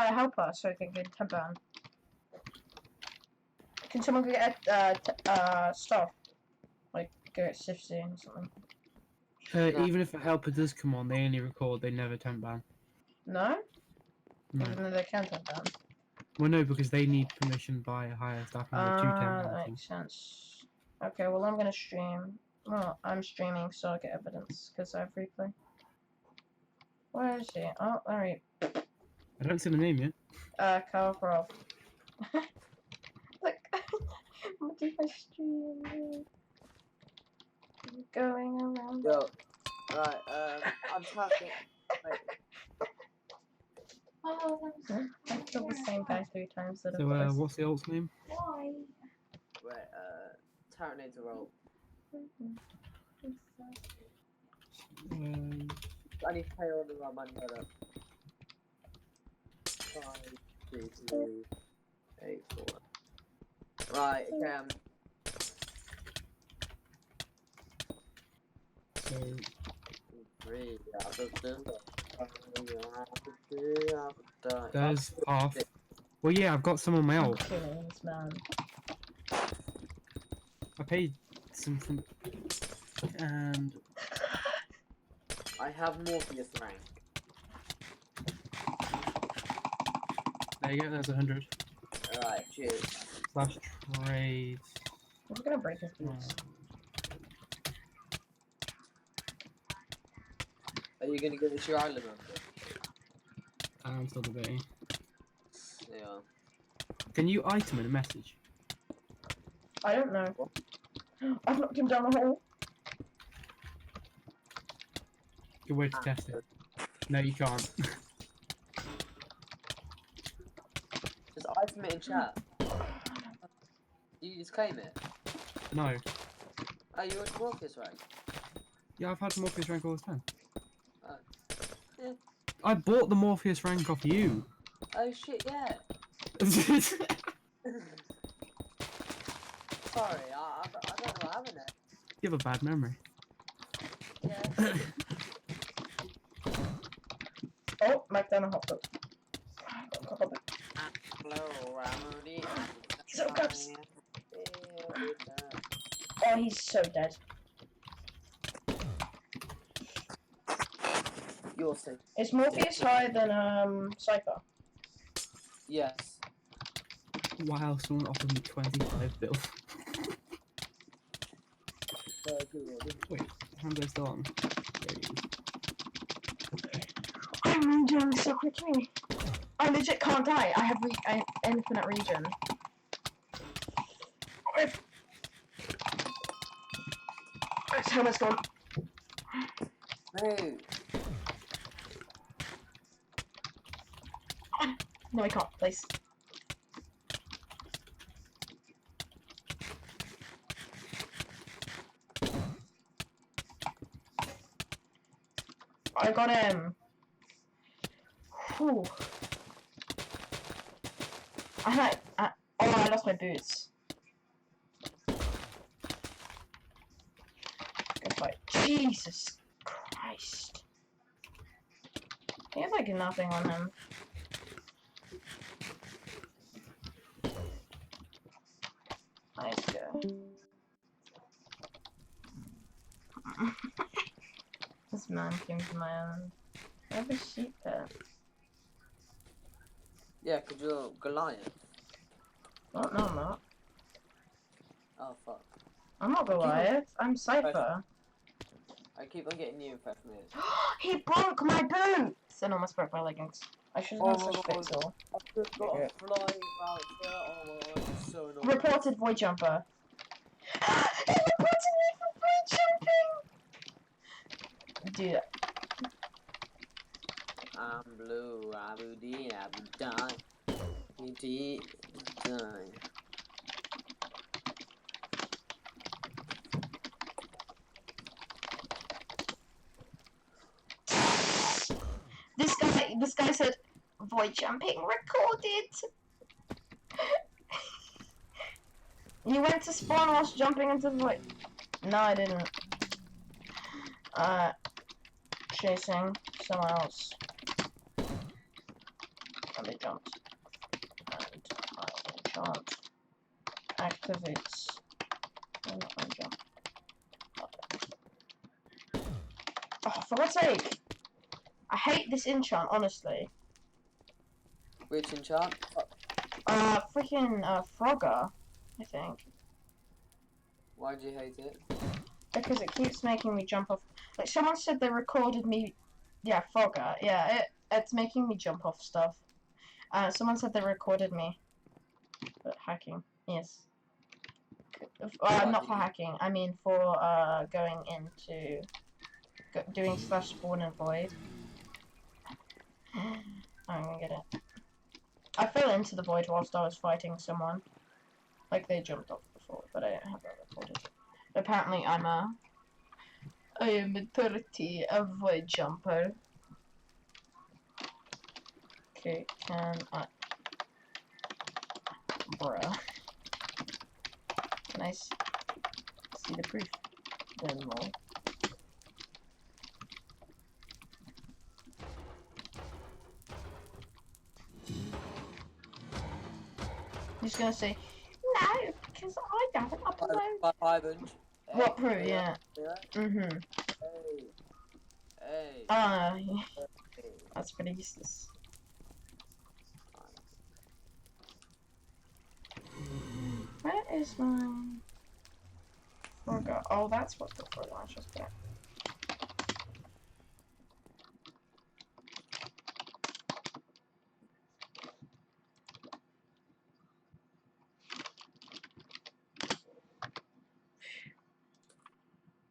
helper so I can get temp ban. Can someone get stuff? Like get Sifty or something? Even if a helper does come on, they only record, they never temp ban. No? No. Even though they can temp ban? Well, no, because they need permission by a higher staff member to temp ban. That makes sense. Okay, well I'm gonna stream. Well, I'm streaming so I'll get evidence, because I have replay. Where is he? Oh, alright. I don't see the name yet. Carl Croft. Look, I'm doing my stream. Going around. Yo, alright, I'm talking. Wait. Oh, I killed the same guy 3 times. So, what's the alt's name? Why? Wait, Terminator roll. I need to pay all of my money up. 5, 3, 2, 8, 4. Right, okay. So, 3 out of 10. there's half. Well, yeah, I've got some on my I'm alt. killing this man. I paid something. And. I have Morpheus rank. There you go, there's 100. Alright, cheers. Slash trade. I'm just gonna break his boots. Are you gonna give us your island on it? I'm still debating. Yeah. Can you item in a message? I don't know. What? I've knocked him down the hole. Good way to test it. No, you can't. Just item it in chat. You just claim it? No. Oh, you want Morpheus rank? Yeah, I've had Morpheus rank all the time. Oh. Yeah. I bought the Morpheus rank off you. Oh shit, yeah. Sorry, I don't know having it. You have a bad memory. Yeah. Oh, knocked down a hot dog. Hello, Ramudi. So close. Oh, he's so dead. You're safe. Is Morpheus higher than Cypher? Yes. Wow, someone offered me 25 bill. Wait, how am I still on? There he is. I'm doing so quickly. I legit can't die. I have infinite regen. His helmet's gone. Move. No, I can't. Please. I got him. Whew. Oh, I lost my boots. Good fight. Jesus Christ. He has like nothing on him. Nice go. This man came to my island. I have a sheep pet. Yeah, because you're Goliath. Oh, no, I'm not. Oh, fuck. I'm not Goliath. I'm Cypher. I keep on getting you in 5 minutes. He broke my boots! And almost broke my leggings. I should have Oh done such my fix God. all. I've just got a flying voucher. Oh my God, I'm so annoyed. Reported void jumper. He reported me for void jumping! Dude. I'm blue, Abu D, Abu die. E.T. die. This guy said, void jumping recorded! You went to spawn whilst jumping into the void. No, I didn't. Chasing someone else. And they jumped. And I'll enchant. Activates. I'm not gonna jump. Oh, for God's sake! I hate this enchant, honestly. Which enchant? Freaking, Frogger, I think. Why do you hate it? Because it keeps making me jump off. Like, someone said they recorded me. Yeah, Frogger. Yeah, it's making me jump off stuff. Someone said they recorded me. But hacking. Yes. Not for hacking. I mean for, going into. Doing slash spawn and void. I'm gonna get it. I fell into the void whilst I was fighting someone. Like, they jumped off before, but I don't have that recorded. Apparently, I am a pretty void jumper. Okay, can I... Bruh. Can I see the proof? Then lol. He's gonna say, no, because I haven't uploaded. 500. What proof? Yeah. Mm-hmm. Hey. Hey. That's pretty useless. Where is my Frogger? Oh, that's what the Frogger launcher is for.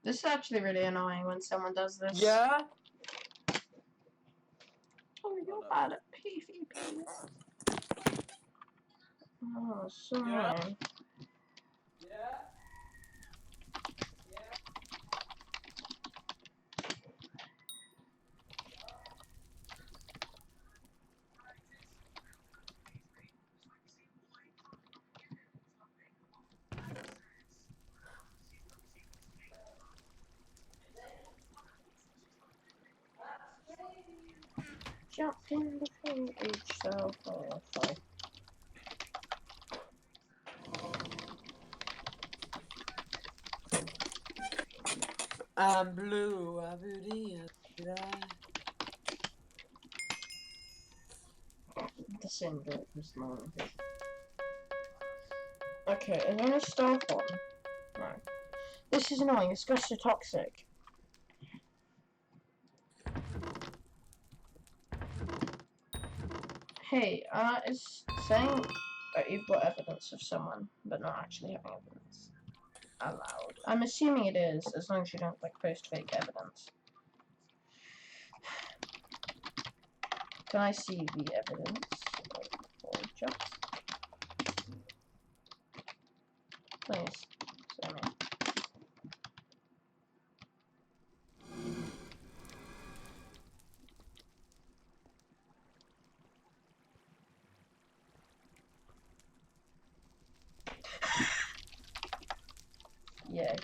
This is actually really annoying when someone does this. Yeah? Oh, you're bad at PvPWars. Oh, so annoying. Jumped in before each cell. Oh, sorry. I'm blue, I booty, The same joke was long. Okay, is there any stealth on? No. This is annoying, it's just so toxic. Hey, it's saying that you've got evidence of someone, but not actually having evidence. Allowed. I'm assuming it is, as long as you don't, like, post fake evidence. Can I see the evidence? Jumps. Please. Show me. Yay.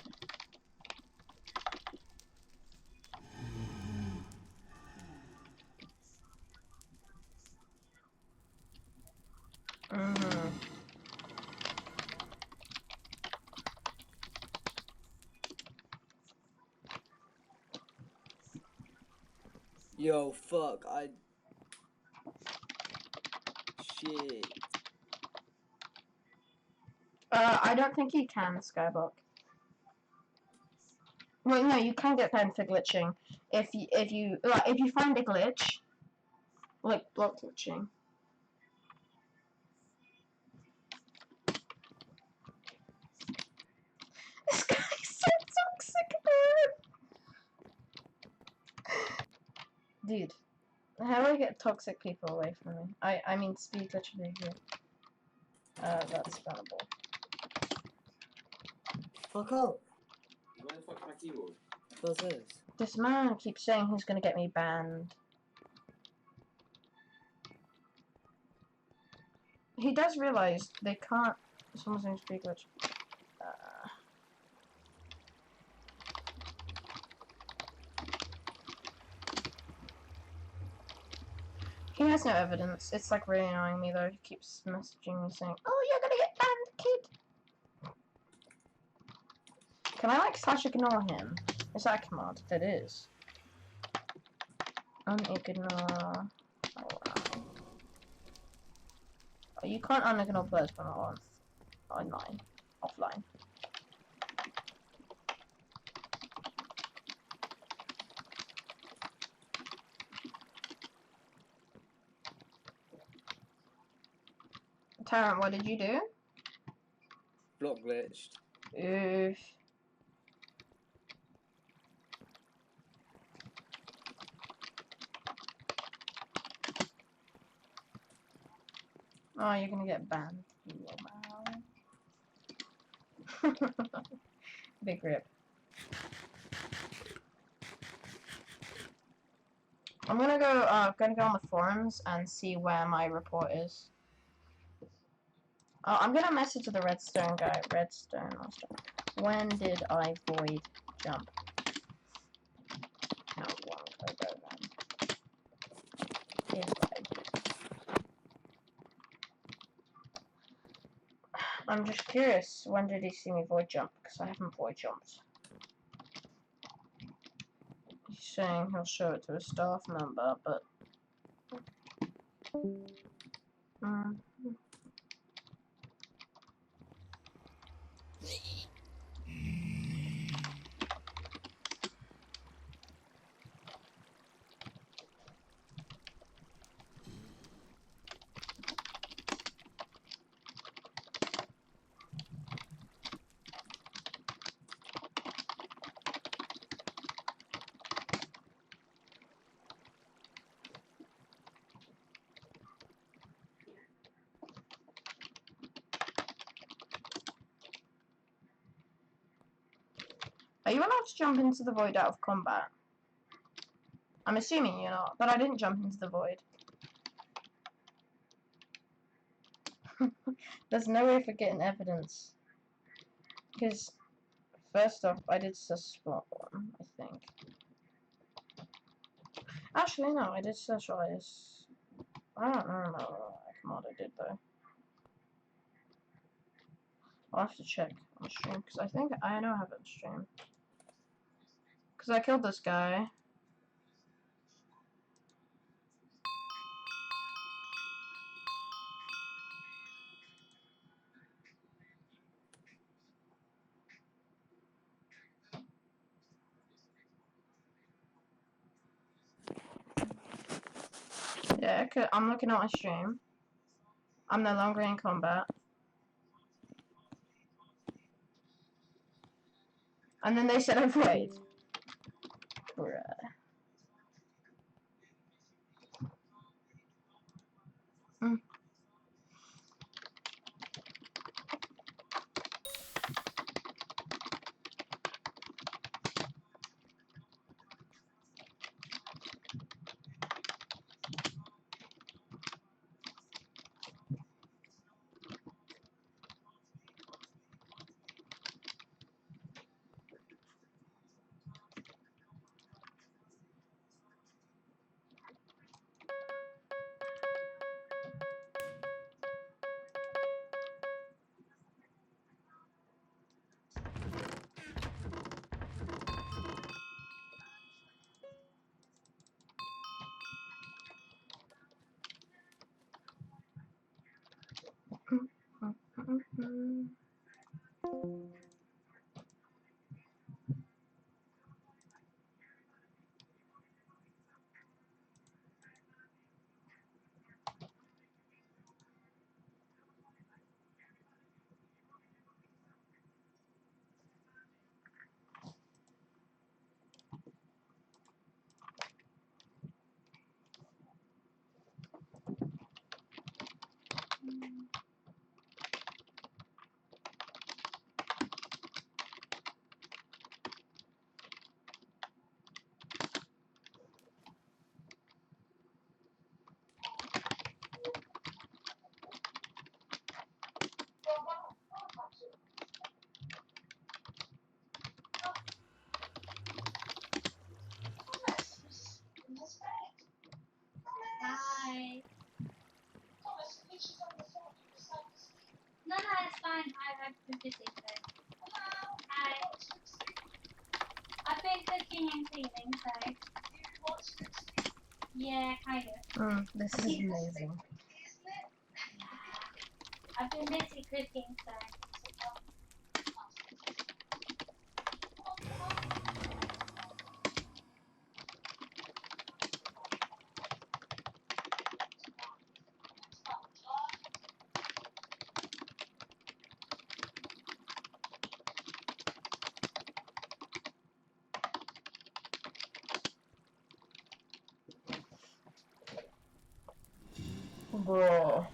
Yo, fuck, Shit. I don't think you can, Skyblock. Well, no, you can get banned for glitching if you find a glitch, like block glitching. This guy's so toxic, man. Dude, how do I get toxic people away from me? I mean, speed literally here. That's bannable. Fuck up. Where the fuck's my keyboard? What's this? This man keeps saying he's gonna get me banned. He does realize they can't. Someone's saying speed glitch. He has There's no evidence. It's like really annoying me though. He keeps messaging me saying, "Oh, you're gonna get banned, kid." Can I like slash ignore him? Is that a command? That is. Unignore. Oh, wow. Oh, you can't unignore players when I'm online. Offline. Tyrant, what did you do? Block glitched. Oof. Oh, you're gonna get banned. Wow. Big rip. I'm gonna go on the forums and see where my report is. I'm gonna message the Redstone guy. Redstone Master. When did I void jump? How long ago then? If I did. I'm just curious, when did he see me void jump? Because I haven't void jumped. He's saying he'll show it to a staff member, but... Are you allowed to jump into the void out of combat? I'm assuming you're not, but I didn't jump into the void. There's no way for getting evidence. Because, first off, I did suspect one, I think. Actually, no, I did socialize. I don't remember what command I did, though. I'll have to check on stream, because I think I know I have it on stream. Because I killed this guy. Yeah, I'm looking at my stream. I'm no longer in combat. And then they said I played. Bruh. fine. I've been busy today. Hi. I've been cooking and cleaning, so. Yeah, kind of. This is amazing. I've been busy cooking, so. Bro.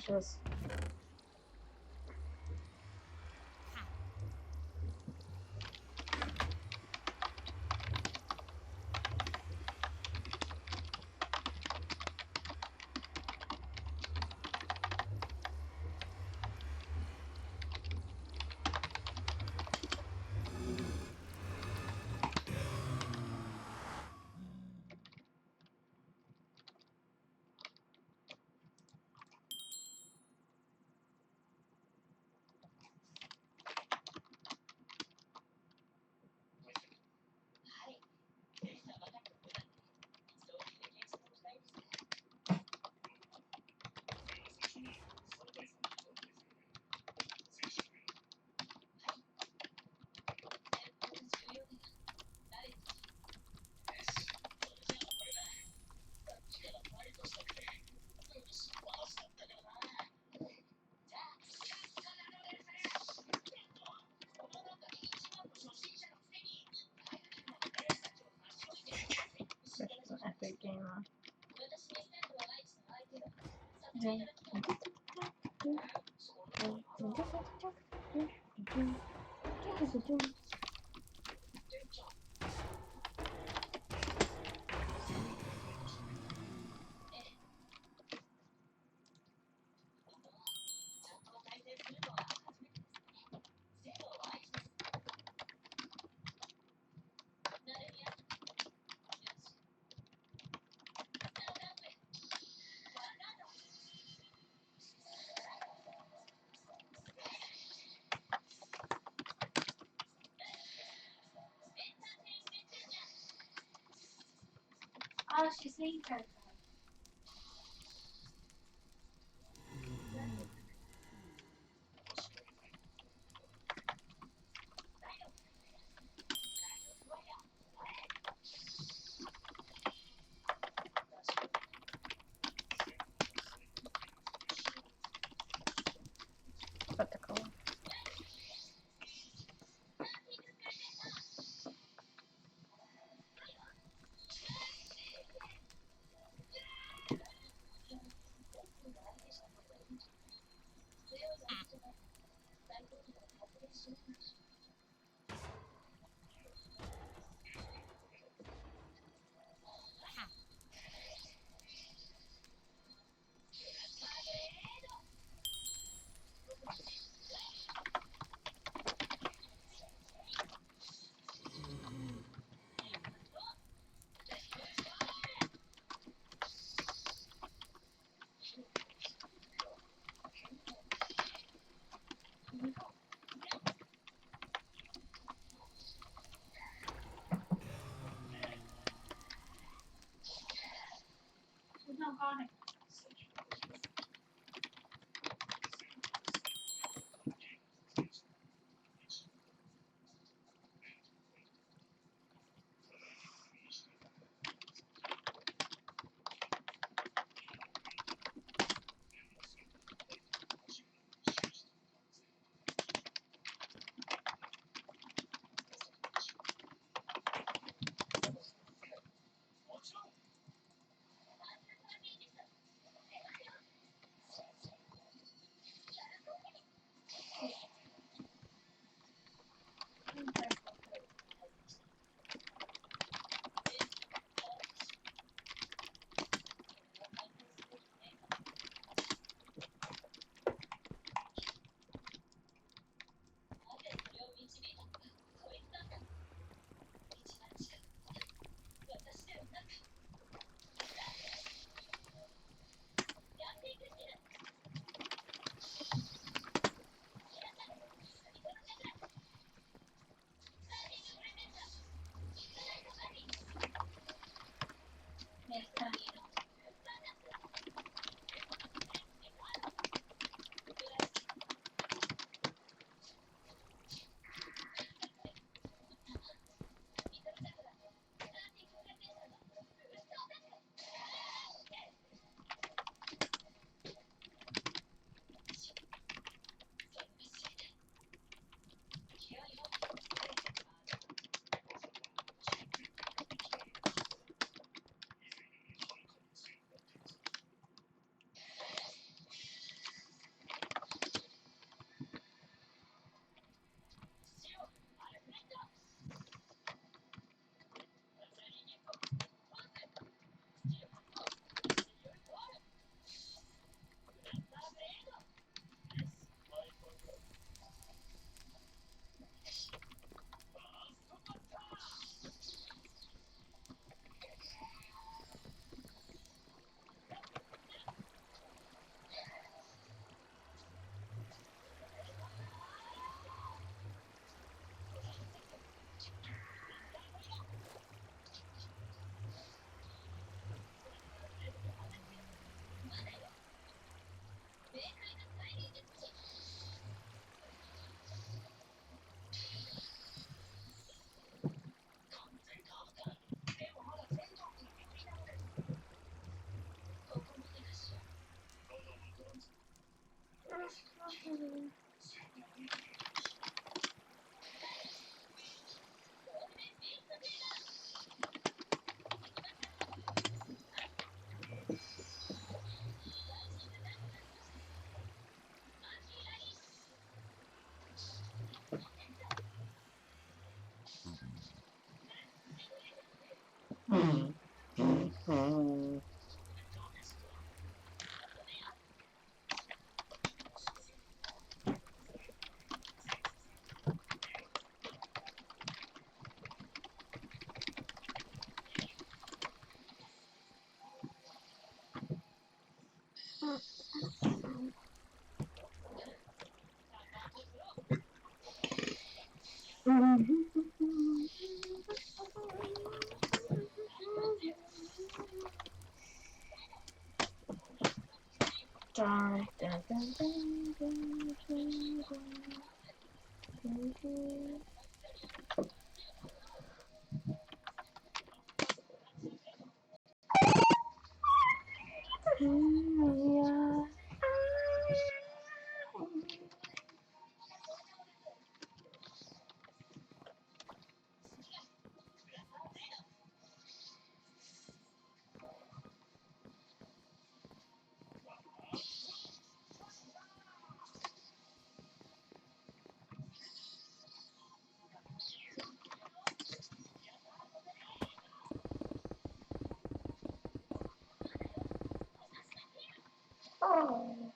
Just such an epic game. Oh, she's sleeping. Spectacle. She's not gone. Dun, dun, dun, dun, dun, dun, dun, dun. Yeah. Oh.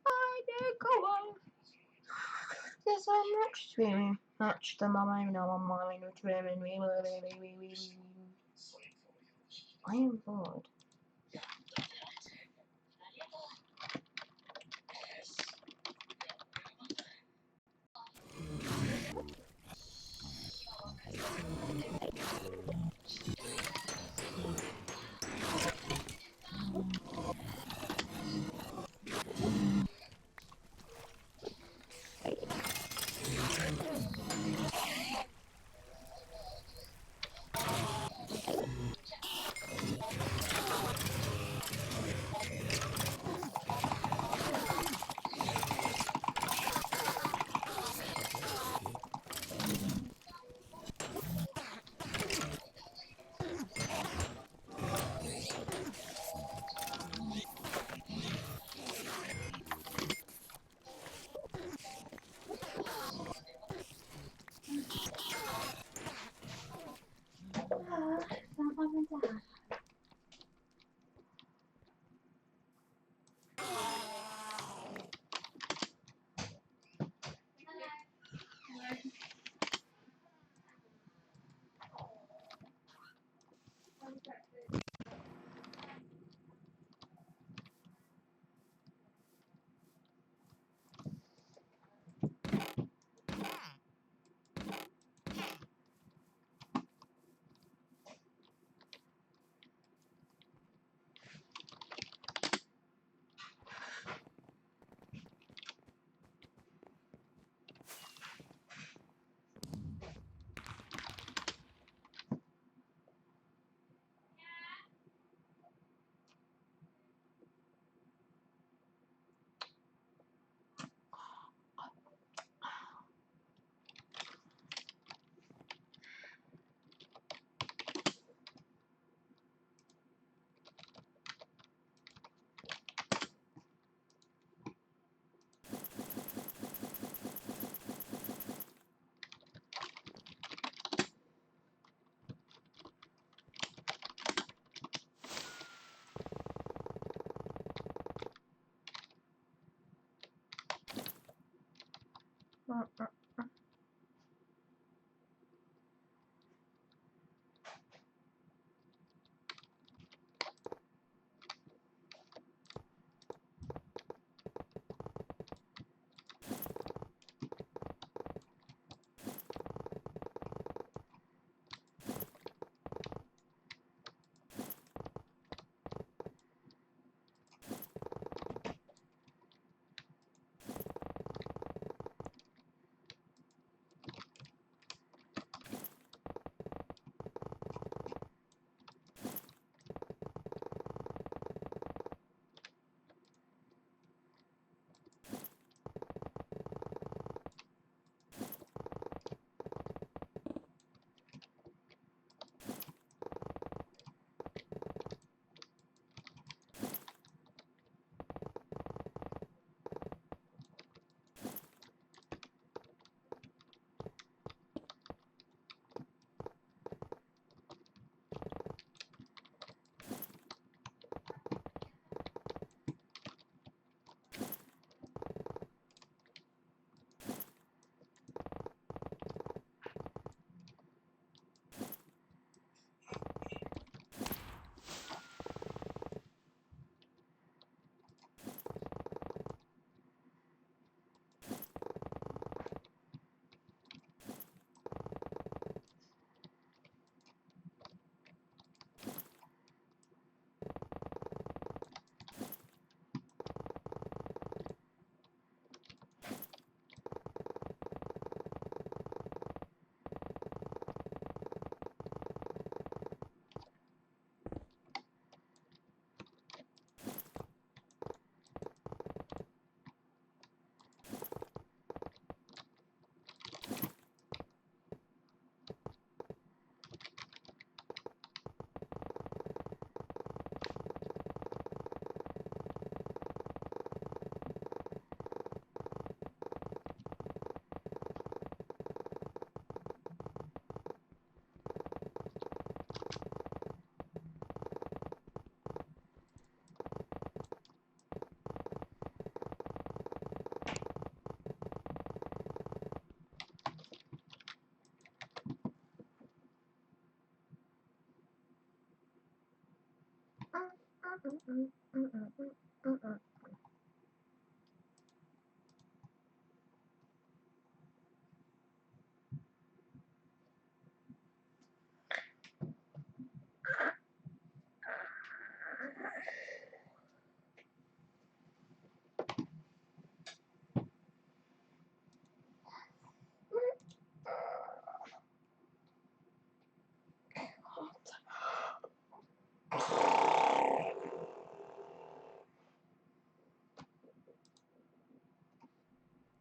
I did go on. Yes, I'm not swimming. Much the mama, I know I'm mine, swimming. I am bored.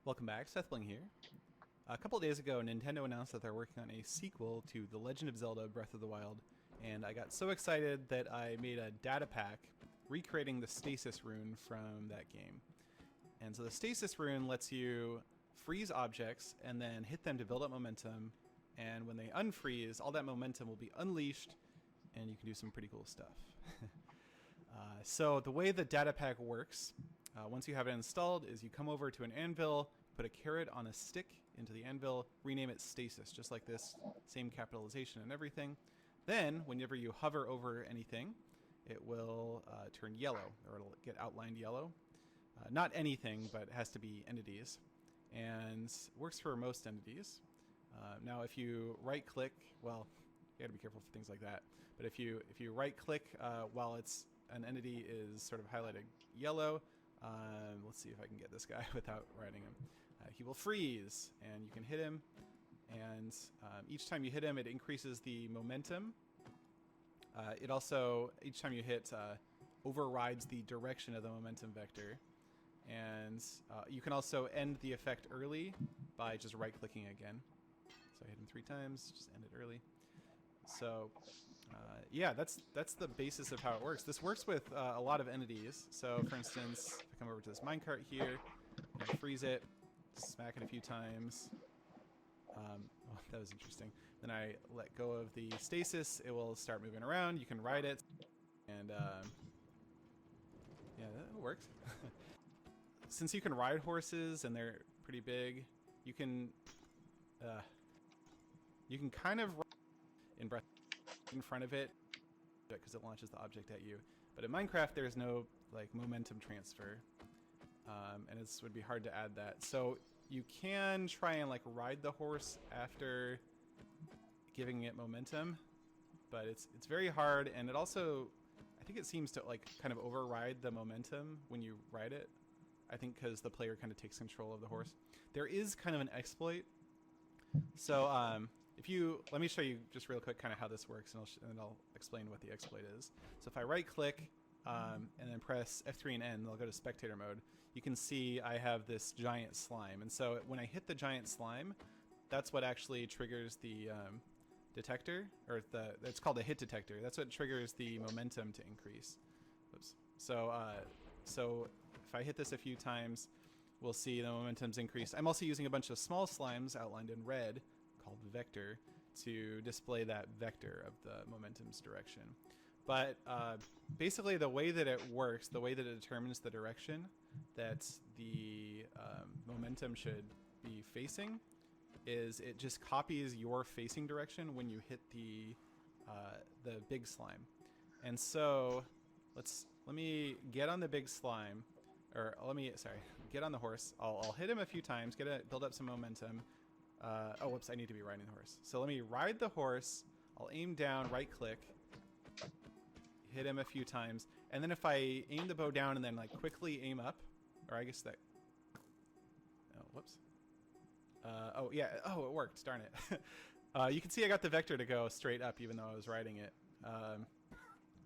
Welcome back, Sethbling here. A couple days ago, Nintendo announced that they're working on a sequel to The Legend of Zelda Breath of the Wild, and I got so excited that I made a data pack recreating the stasis rune from that game. And so the stasis rune lets you freeze objects and then hit them to build up momentum, and when they unfreeze, all that momentum will be unleashed, and you can do some pretty cool stuff. So the way the data pack works, once you have it installed, is you come over to an anvil, put a carrot on a stick into the anvil, rename it stasis, just like this, same capitalization and everything. Then, whenever you hover over anything, it will turn yellow, or it'll get outlined yellow. Not anything, but it has to be entities. And works for most entities. Now, if you right-click, well, you gotta be careful for things like that. But if you right-click while an entity is sort of highlighted yellow, let's see if I can get this guy without writing him. He will freeze, and you can hit him. And each time you hit him, it increases the momentum. It also, each time you hit, overrides the direction of the momentum vector. And you can also end the effect early by just right-clicking again. So I hit him 3 times, just end it early. So yeah, that's the basis of how it works. This works with a lot of entities. So for instance, if I come over to this minecart here, I freeze it, smack it a few times. Oh, that was interesting. Then I let go of the stasis, it will start moving around. You can ride it, and yeah, that works. Since you can ride horses and they're pretty big, you can kind of ride in breath in front of it because it launches the object at you. But in Minecraft, there's no like momentum transfer, and it would be hard to add that. So you can try and like ride the horse after giving it momentum, but it's very hard, and it also, I think it seems to like kind of override the momentum when you ride it. I think because the player kind of takes control of the horse. There is kind of an exploit. So if you, let me show you just real quick kind of how this works, and then I'll explain what the exploit is. So if I right click and then press F3 and N, I'll go to spectator mode. You can see I have this giant slime, and so when I hit the giant slime, that's what actually triggers the detector, or it's called a hit detector. That's what triggers the momentum to increase. Oops. So so if I hit this a few times, we'll see the momentum's increased. I'm also using a bunch of small slimes outlined in red called vector to display that vector of the momentum's direction. But basically the way that it works, the way that it determines the direction that the momentum should be facing, is it just copies your facing direction when you hit the big slime. And so let me get on the big slime, or get on the horse. I'll hit him a few times, build up some momentum. Oh, whoops, I need to be riding the horse. So let me ride the horse. I'll aim down, right click, hit him a few times, and then if I aim the bow down and then like quickly aim up, or I guess that, oh, whoops. Oh yeah, oh, it worked, darn it. You can see I got the vector to go straight up even though I was riding it.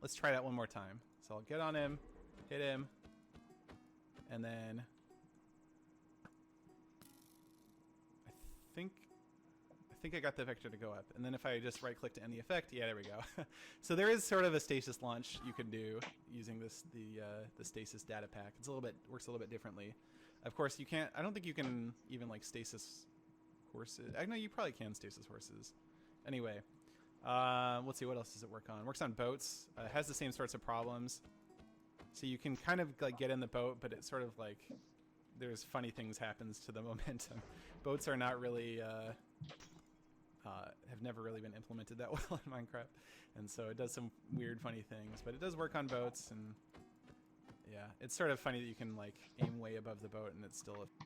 Let's try that one more time. So I'll get on him, hit him, and then I think I got the vector to go up. And then if I just right click to end the effect, yeah, there we go. So there is sort of a stasis launch you can do using the stasis data pack. It's works a little bit differently. Of course, you can't, I don't think you can even like stasis horses. I know you probably can stasis horses. Anyway, let's see, what else does it work on? It works on boats. It has the same sorts of problems. So you can kind of like get in the boat, but it's sort of like there's funny things happens to the momentum. Boats are not really have have never really been implemented that well in Minecraft, and so it does some weird, funny things. But it does work on boats, and yeah, it's sort of funny that you can like aim way above the boat and it's still a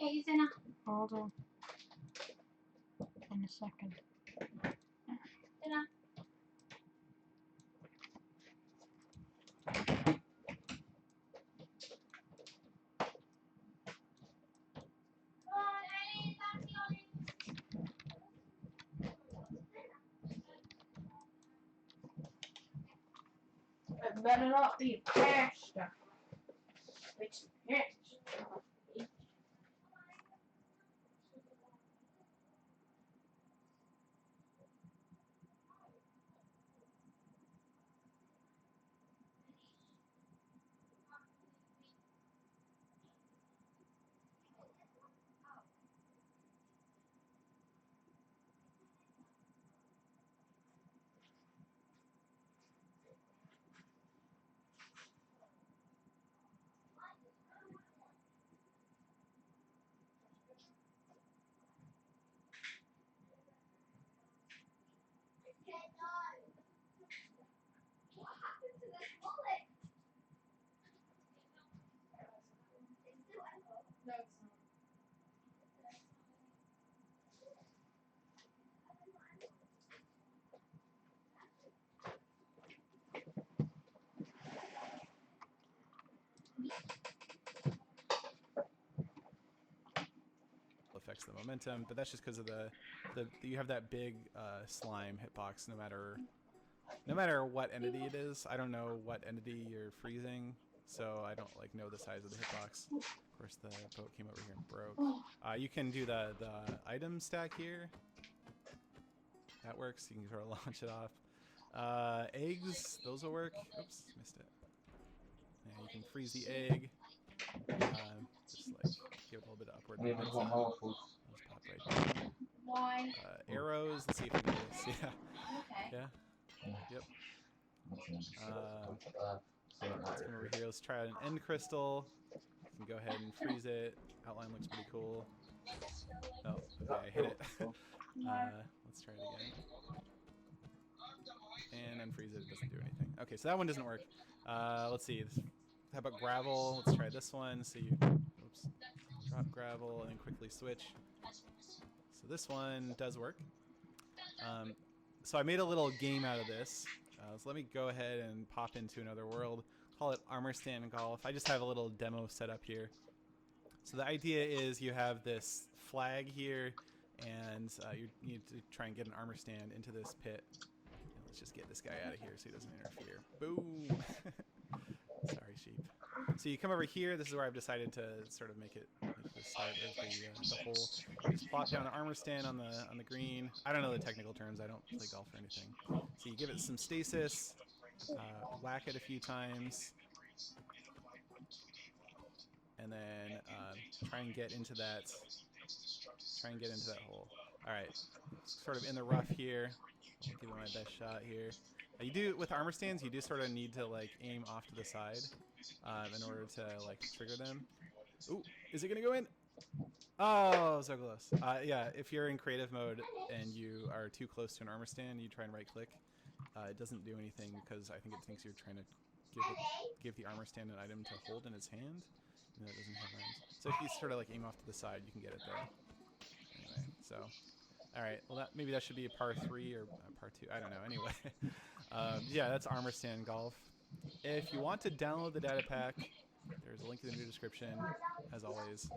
Hazen. Hold on. In a second. Dinner. It better not be pasta. It's pasta. Affects the momentum, but that's just because of the you have that big slime hitbox no matter what entity it is. I don't know what entity you're freezing, so I don't like know the size of the hitbox. Of course, the boat came over here and broke. You can do the item stack here. That works. You can sort of launch it off. Eggs, those will work. Oops, missed it. Yeah, you can freeze the egg. Just like give it a little bit of upward momentum. Just pop right down. Why? Arrows. Let's see if we can do this. Yeah. Okay. Yeah. Yep. Let's come over here. Let's try out an end crystal. You can go ahead and freeze it. Outline looks pretty cool. Oh, okay, I hit it. Let's try it again. And unfreeze it. It doesn't do anything. Okay, so that one doesn't work. Let's see. How about gravel? Let's try this one. So you, oops, drop gravel and then quickly switch. So this one does work. So I made a little game out of this. So let me go ahead and pop into another world. Call it Armor Stand Golf. I just have a little demo set up here. So the idea is you have this flag here, and you need to try and get an armor stand into this pit. And let's just get this guy out of here so he doesn't interfere. Boom! Sorry, sheep. So you come over here. This is where I've decided to sort of make the start of the hole. You just plop down the armor stand on the green. I don't know the technical terms. I don't play golf or anything. So you give it some stasis, whack it a few times, and then try and get into that hole. All right, sort of in the rough here. I'll give it my best shot here. You do with armor stands, you do sort of need to like aim off to the side in order to like trigger them. Ooh, is it gonna go in? Oh, so close. Yeah, if you're in creative mode and you are too close to an armor stand, you try and right click. It doesn't do anything because I think it thinks you're trying to give the armor stand an item to hold in its hand. And it doesn't have arms. So if you sort of like aim off to the side, you can get it there. Anyway, so all right. Well, maybe that should be a par 3 or par 2. I don't know. Anyway, yeah, that's Armor Stand Golf. If you want to download the data pack, there's a link in the video description, as always.